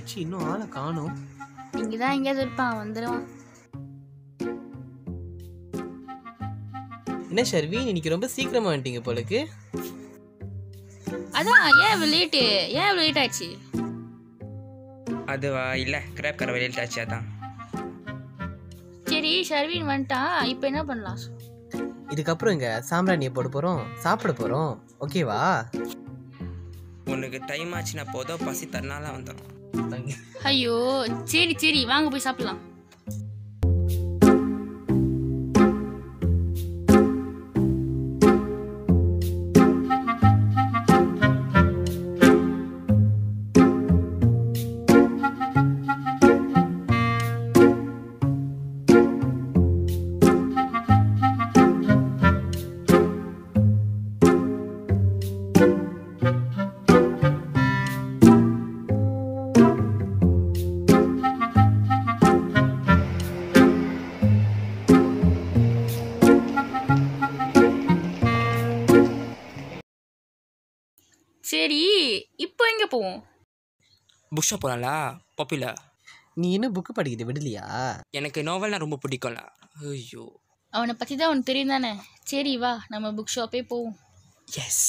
ஆச்சு, இன்னும் ஆளை காணோம். இங்கதான் எங்கேயாவது இருப்பான், வந்துடுவான். என்ன ஷர்வீன், இன்னைக்கு ரொம்ப சீக்கிரமா வந்துட்டீங்க போலக்கு. அதான் ஏன் லேட் ஆச்சு? அதுவா இல்லை, கிராப் கார லேட் ஆச்சு அதான். சரி, ஷர்வீன் வந்துட்டான், இப்போ என்ன பண்ணலாம்? இதுக்கப்புறம் இங்க சாம்பிராணியை போட போறோம், சாப்பிட போறோம். ஓகேவா? உனக்கு டைம் ஆச்சுன்னா போதும், பசி தரனால வந்துடும். ஐயோ சரி சரி, வாங்க போய் சாப்பிடலாம். சரி, இப்போ எங்க போவோம்? புஷ்ஷா போகலாம்ல, பாப்பிலா. நீ இன்னும் புக்கு படிக்கிட்டு விடலையா? எனக்கு நாவல்னா ரொம்ப பிடிக்கும்ல. ஐயோ, அவனை பற்றி தான் உனக்கு தெரியும் தானே. சரி வா, நம்ம புக் ஷாப்பே போவோம். எஸ்.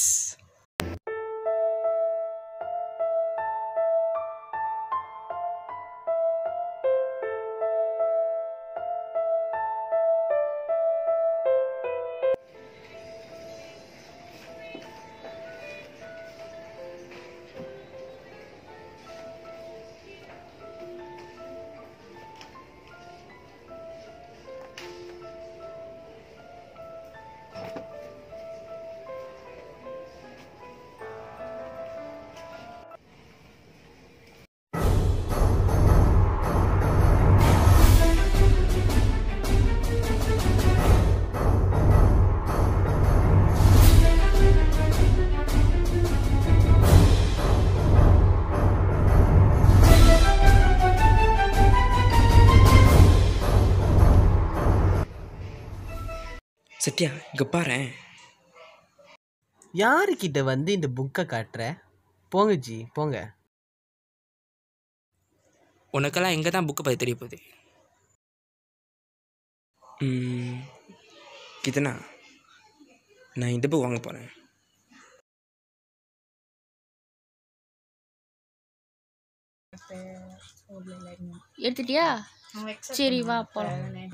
சத்யா, இங்கே பாரு. யாருக்கிட்ட வந்து இந்த புக்கை காட்டுற? போங்க ஜி, போங்க. உனக்கெல்லாம் எங்கே தான் புக்கு பற்றி தெரிய போகுது? கிதனா, நான் இந்த புக் வாங்க போகிறேன். எடுத்துட்டியா? சரி வா போலாம்.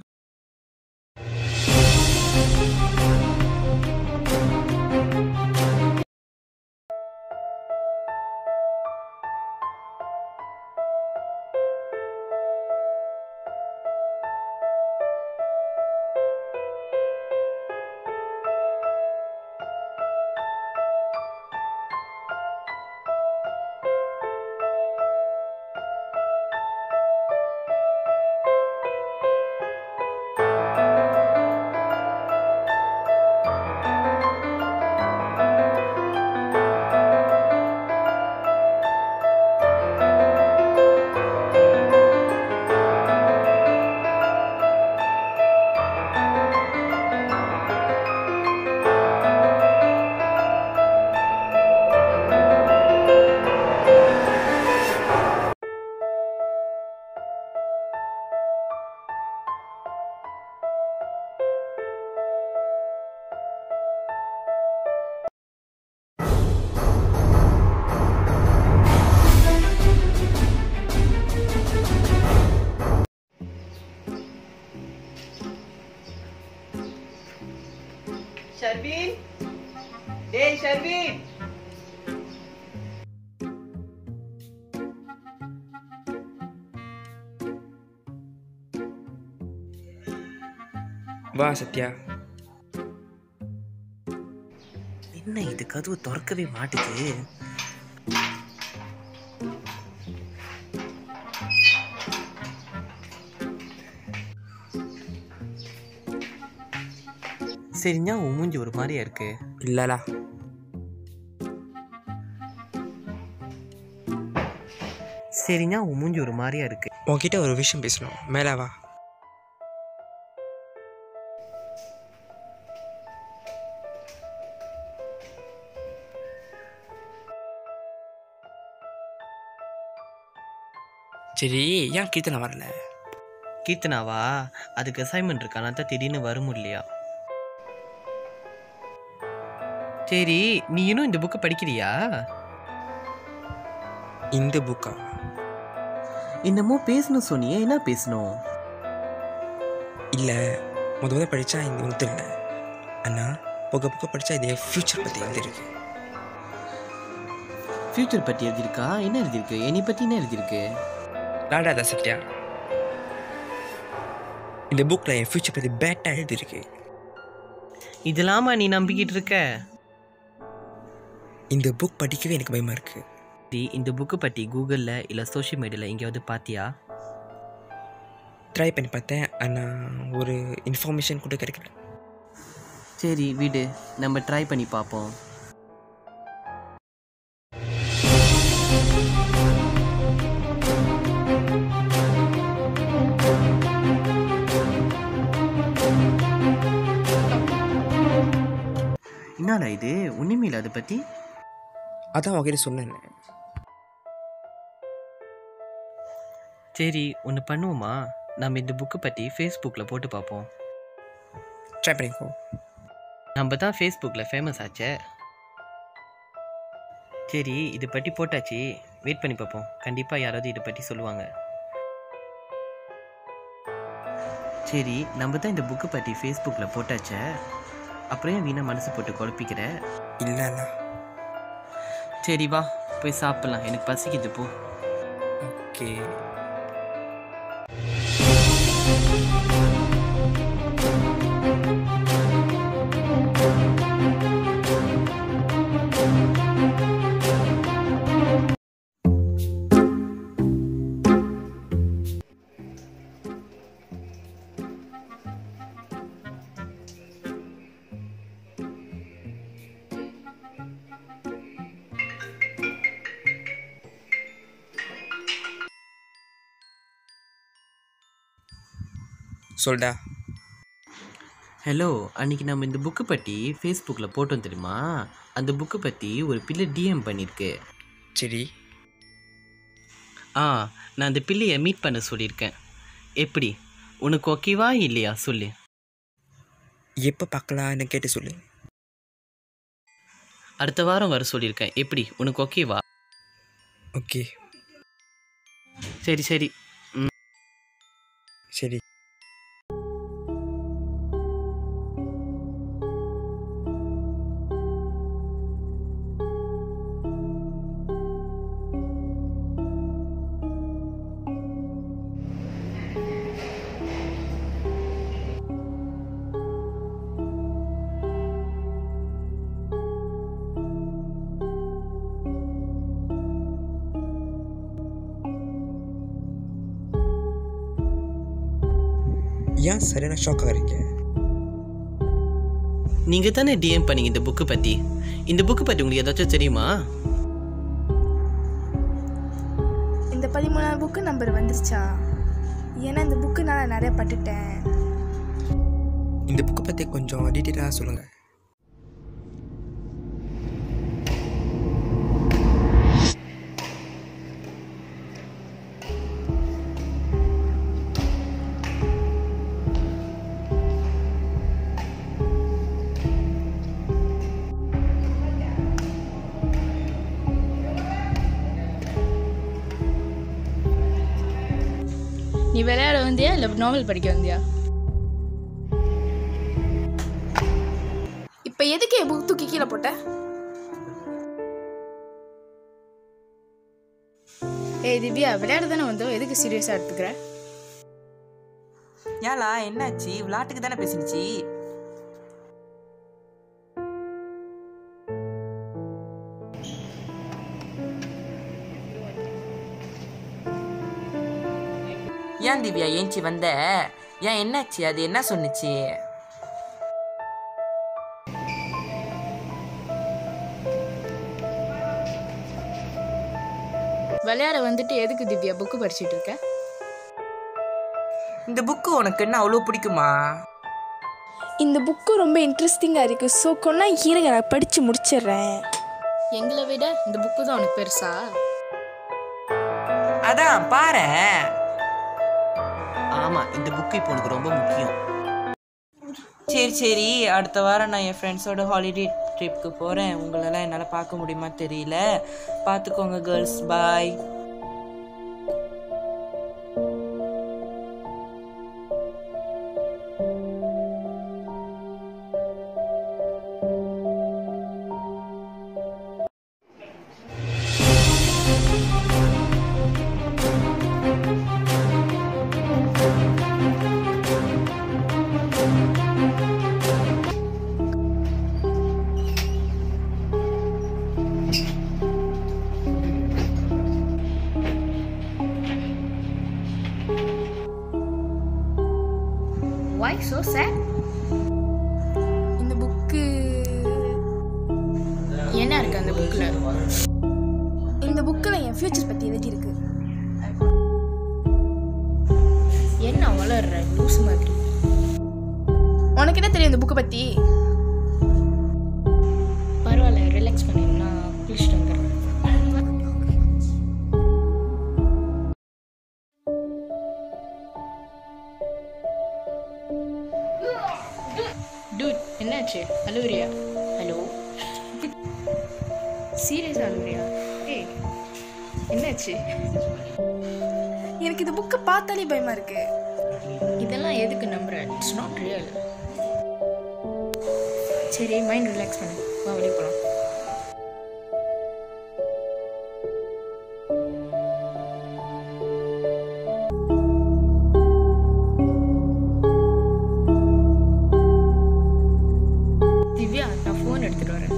ஷர்வீன், டேய் ஷர்வீன். வா சத்யா. என்ன இது, கதவு திறக்கவே மாட்டுது. சரிஞ்சா உன் மூஞ்சி ஒரு மாதிரியா இருக்கு. இல்லலா, சரிஞ்சா உன் மூஞ்சி ஒரு மாதிரியா இருக்கு. உன்கிட்ட ஒரு விஷயம் பேசணும், மேலே வா. சரி, ஏன் கீர்த்தனை வரல? கீர்த்தனாவா? அதுக்கு அசைன்மெண்ட் இருக்கா, நான் தான் திடீர்னு வர முடியலையா. சரி, நீ இன்னும் இந்த புக்கை படிக்கிறியா? இந்த புக்கா? என்னமோ பேசணும் சொன்னியே, என்ன பேசணும்? இல்லை, முதல்ல படித்தா இந்த ஒன்று இல்லை. ஆனால் போக போக படித்தா இது என் ஃப்யூச்சர் பற்றி எழுதிருக்கு. ஃப்யூச்சர் பற்றி எழுதியிருக்கா? என்ன எழுதியிருக்கு? என்னை பற்றி என்ன எழுதியிருக்கு? நாடாதா சத்யா, இந்த புக்கில் என் ஃப்யூச்சர் பற்றி பேட்டாக எழுதிருக்கு. இதெல்லாமா நீ நம்பிக்கிட்டு இருக்க? இந்த புக் படிக்கவே எனக்கு பயமாக இருக்குது. இந்த புக்கு பற்றி கூகுளில் இல்லை சோஷியல் மீடியாவில் எங்கேயாவது பார்த்தியா? ட்ரை பண்ணி பார்த்தேன், ஆனால் ஒரு இன்ஃபர்மேஷன் கூட கிடைக்கல. சரி விடு, நம்ம ட்ரை பண்ணி பார்ப்போம். என்னடா இது, ஒன்றுமே அதை பற்றி? அதான் வகையில சொன்னேன். சரி ஒன்று பண்ணுவோமா, நம்ம இந்த புக்கை பற்றி ஃபேஸ்புக்கில் போட்டு பார்ப்போம். ட்ரை பண்ணிக்கோ. நம்ம தான் ஃபேஸ்புக்கில் ஃபேமஸ் ஆச்சே. சரி இதை பற்றி போட்டாச்சு, வெயிட் பண்ணி பார்ப்போம். கண்டிப்பாக யாராவது இதை பற்றி சொல்லுவாங்க. சரி நம்ம தான் இந்த புக்கை பற்றி ஃபேஸ்புக்கில் போட்டாச்சே, அப்புறம் ஏன் வீணா மனசு போட்டு குழப்பிக்கிற? இல்லை. சரி வா போய் சாப்பிட்லாம், எனக்கு பசிக்குது போ. ஓகே. சொல்டா. ஹலோ, அன்றைக்கி நம்ம இந்த புக்கு பற்றி ஃபேஸ்புக்கில் போட்டோம் தெரியுமா? அந்த புக்கு பற்றி ஒரு பிள்ளை டிஎம் பண்ணியிருக்கு. சரி. நான் அந்த பிள்ளையை மீட் பண்ண சொல்லியிருக்கேன். எப்படி, உனக்கு ஓகேவா இல்லையா சொல்லு. எப்போ பார்க்கலான்னு கேட்டு சொல்லு. அடுத்த வாரம் வர சொல்லியிருக்கேன். எப்படி, உனக்கு ஓகேவா? ஓகே. சரி சரி. சரி. ஏன் சரியான ஷாக் ஆகிறீங்க? நீங்கள் தானே டிஎம் பண்ணீங்க இந்த புக்கு பற்றி. இந்த புக்கு பற்றி உங்களுக்கு ஏதாச்சும் தெரியுமா? இந்த 13ஆம் புக்கு நம்பர் வந்துருச்சா? ஏன்னா இந்த புக்கு நான் நிறைய பட்டுட்டேன். இந்த புக்கை பற்றி கொஞ்சம் டீட்டெயிலாக சொல்லுங்கள். நீ விளையாட வந்தியா இல்லை நாவல் படிக்க வந்தியா? இப்போ எதுக்கு என் புக் தூக்கி கீழே போட்ட? ஏய் திவ்யா, விளையாட தானே வந்தோம், எதுக்கு சீரியஸாக எடுத்துக்கிற? ஏலா என்னாச்சு? விளையாட்டுக்கு தானே பேசினுச்சு. ஏன் திவ்யா ஏஞ்சி வந்த? ஏன் என்னாச்சு? அது என்ன சொன்னுச்சு? விளையாட வந்துட்டு எதுக்கு திவ்யா புக்கு படிச்சுட்டு இருக்க? இந்த புக்கு உனக்கு என்ன அவ்வளோ பிடிக்குமா? இந்த புக்கு ரொம்ப இன்ட்ரெஸ்டிங்காக இருக்குது. ஸோ கொண்டா இருங்க, நான் படித்து முடிச்சிடுறேன். எங்களை விட இந்த புக்கு தான் உனக்கு பெருசா? அதான் பாரு. ஆமாம், இந்த புக்கு இப்போ உனக்கு ரொம்ப முக்கியம். சரி சரி, அடுத்த வாரம் நான் என் ஃப்ரெண்ட்ஸோட ஹாலிடே ட்ரிப்புக்கு போகிறேன். உங்களெல்லாம் என்னால் பார்க்க முடியுமா தெரியல. பார்த்துக்கோங்க girls. Bye. Why so sad? இந்த புக்கு என்ன இருக்கு அந்த புக்கில்? இந்த புக்கில் என் ஃப்யூச்சர் பற்றி எழுதியிருக்கு. என்ன வளர்ற லூஸ் மாதிரி? உனக்கு என்ன தெரியும் இந்த புக்கை பற்றி? பரவாயில்ல, ரிலாக்ஸ் பண்ணி நான் குளிச்சுட்டு வந்துடுறேன். டூட், என்னாச்சு? அழுவுறியா? ஹலோ, சீரியஸாக அழுவுறியா? ஏய், என்னாச்சு? எனக்கு இந்த புக்கை பார்த்தாலே பயமாக இருக்கு. இதெல்லாம் எதுக்கு நம்புற? It's not real. சரி, மைண்ட் ரிலாக்ஸ் பண்ணு, வா வெளியே போகலாம். திவ்யா, நான் ஃபோன் எடுத்துகிட்டு வரேன்.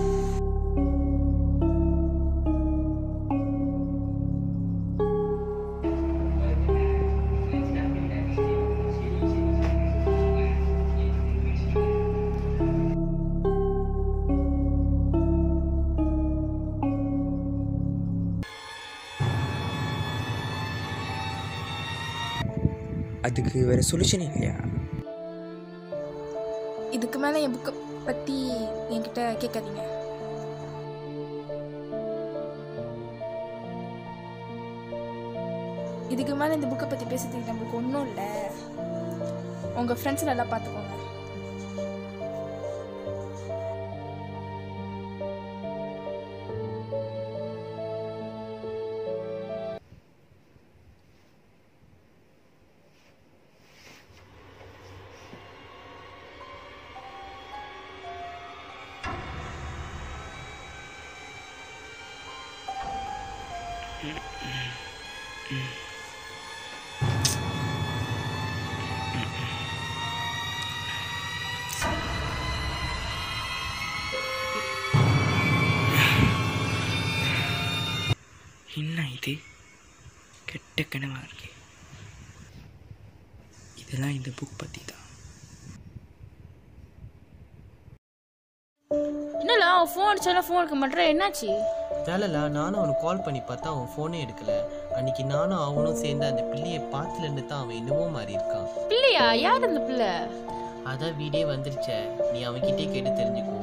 அதுக்கு வேறு சொல்யூஷன் இல்லையா? இதுக்கு மேலே என் புக்கை பற்றி என்கிட்ட கேட்காதீங்க. இதுக்கு மேலே இந்த புக்கை பற்றி பேசுறதுக்கு நம்மளுக்கு ஒன்றும் இல்லை. உங்கள் ஃப்ரெண்ட்ஸ் நல்லா பார்த்துக்கோங்க. என்ன இது கெட்ட கனவா இருக்கு? இதெல்லாம் இந்த புக் பற்றி தான். என்னடா அவன் ஃபோன் அடிச்சாலும் ஃபோன் எடுக்க மாட்டேற, என்னாச்சு? வேலைல நானும் அவனுக்கு கால் பண்ணி பார்த்தா அவன் ஃபோனே எடுக்கல. அன்னைக்கு நானும் அவனும் சேர்ந்து அந்த பிள்ளையை பார்த்துலேருந்து தான் அவன் இன்னமும் மாறி இருக்கான். பிள்ளையா? யார் அந்த பிள்ளை? அதான் வீடே வந்துருச்சே, நீ அவன்கிட்டே கேட்டு தெரிஞ்சுக்கோ.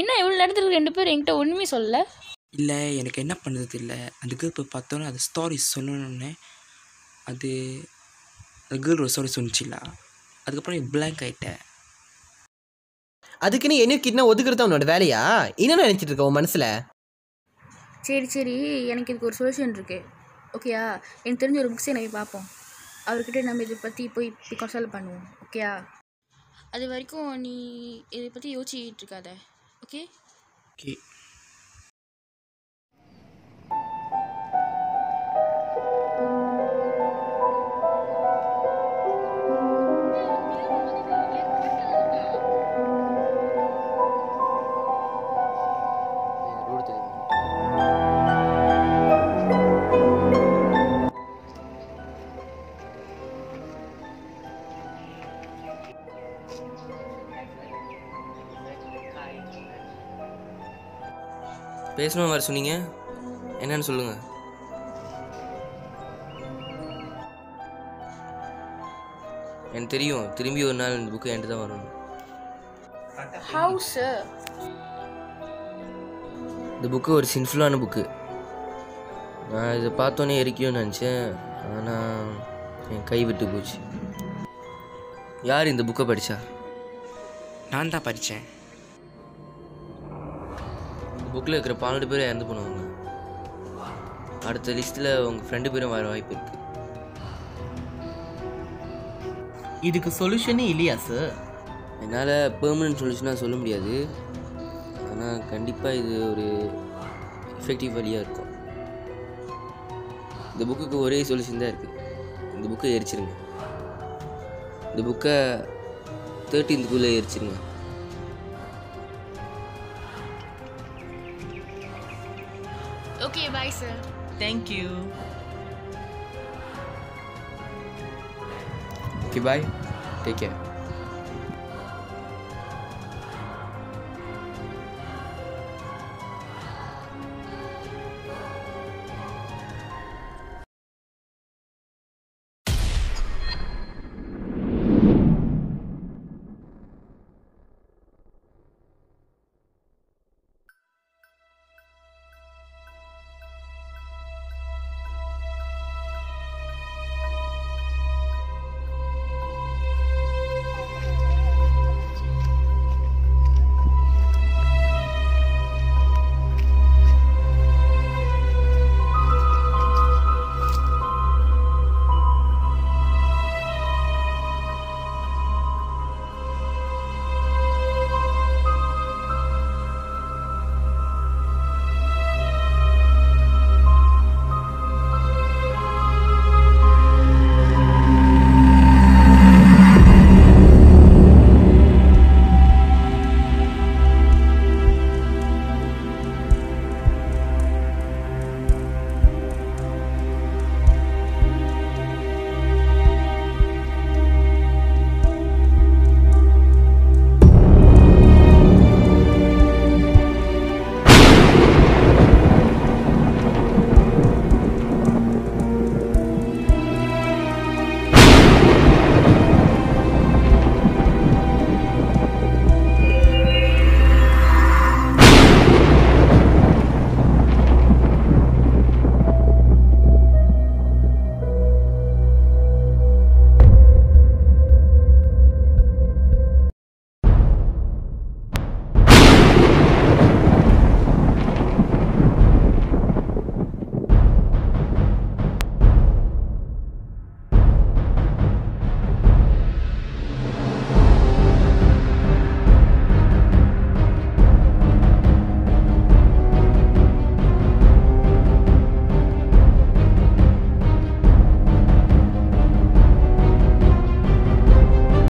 என்ன இவ்வளோ நேரத்துக்கு ரெண்டு பேரும் என்கிட்ட ஒன்றுமே சொல்லல? இல்லை, எனக்கு என்ன பண்ணுறது இல்லை. அந்த கேர்ள் போய் பார்த்தோன்னே அது ஸ்டோரி சொல்லணுன்னே அது கேர்ள் ஒரு ஸ்டோரி சொன்னிச்சில்ல, அதுக்கப்புறம் நீ பிளாங்க் ஆகிட்டேன். அதுக்குன்னு என்ன கிட்ட ஒதுக்குறது அவனோட வேலையா? என்ன நினைச்சிட்டு இருக்க உன் மனசுல? சரி சரி, எனக்கு இதுக்கு ஒரு சொல்யூஷன் இருக்கு. ஓகேயா? எனக்கு தெரிஞ்ச ஒரு புக்ஸை நம்ம பார்ப்போம். அவர்கிட்ட நம்ம இதை பற்றி போய் கன்சல்ட் பண்ணுவோம். ஓகேயா? அது வரைக்கும் நீ இதை பற்றி யோசிச்சுட்டு இருக்காத. ஓகே? ஓகே. பேசணும் வர சொன்னீங்க, என்னன்னு சொல்லுங்கள். எனக்கு தெரியும் திரும்பி ஒரு நாள் இந்த புக்கு என்கிட்ட தான் வரணும். How sir? இந்த புக்கு ஒரு சின்ஃபுல்லான புக்கு. நான் இதை பார்த்தோன்னே எரிக்கணும்னு நினச்சேன், ஆனால் என் கை விட்டு போச்சு. யார் இந்த புக்கை படித்தா? நான் தான் படித்தேன். இந்த புக்கில் இருக்கிற 12 பேர் இறந்து போனவங்க. அடுத்த லிஸ்ட்டில் உங்கள் ஃப்ரெண்டு பேரும் வர வாய்ப்பு இருக்குது. இதுக்கு சொல்யூஷனே இல்லையா சார்? என்னால் பெர்மனன்ட் சொல்யூஷனாக சொல்ல முடியாது, ஆனால் கண்டிப்பாக இது ஒரு எஃபெக்டிவ் வழியாக இருக்கும். இந்த புக்குக்கு ஒரே சொல்யூஷன் தான் இருக்குது. இந்த புக்கை எரிச்சிருங்க. இந்த புக்கை 13th எரிச்சிருங்க. Okay bye sir. Thank you. Okay bye, take care.